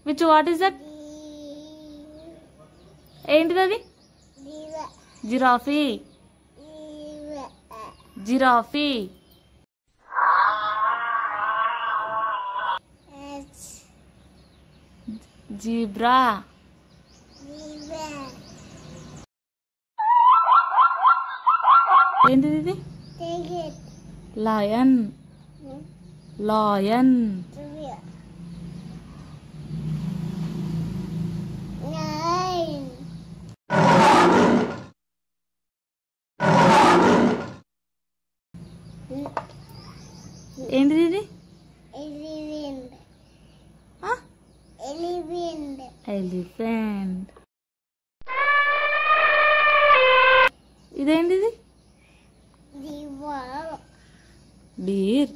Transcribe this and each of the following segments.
Which what is that? ఏంటిది అది? Giraffe. Giraffe. Zebra. ఏంటిది ఇది? లయన్. లయన్. ఏంటిది ఇది? ఎలిఫెంట్. ఇదేంటిది? డీర్.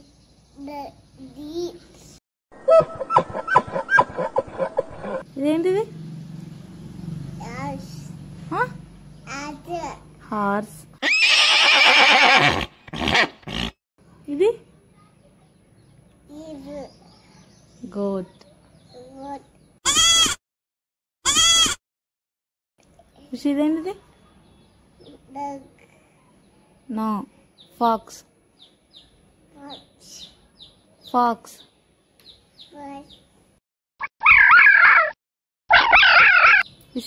ఇదేంటిది? హార్స్. ఇది గోట్. ఇదేంటిది? నో. ఫాక్స్. ఫాక్స్.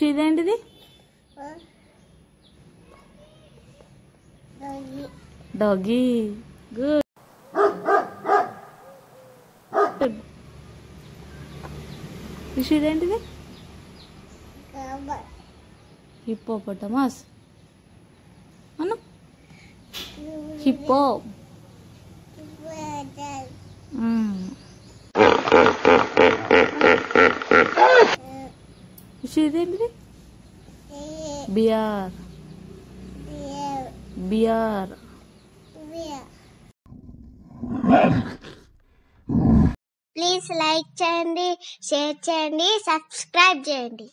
ఇదేంటిది? డాగీ. గుడ్. ఇదేంటిది? హిప్పోపటమస్. అను. హిప్పో. ఇదేంటిది? బియర్. బియర్. ప్లీజ్ లైక్ చేయండి, షేర్ చేయండి, సబ్స్క్రైబ్ చేయండి.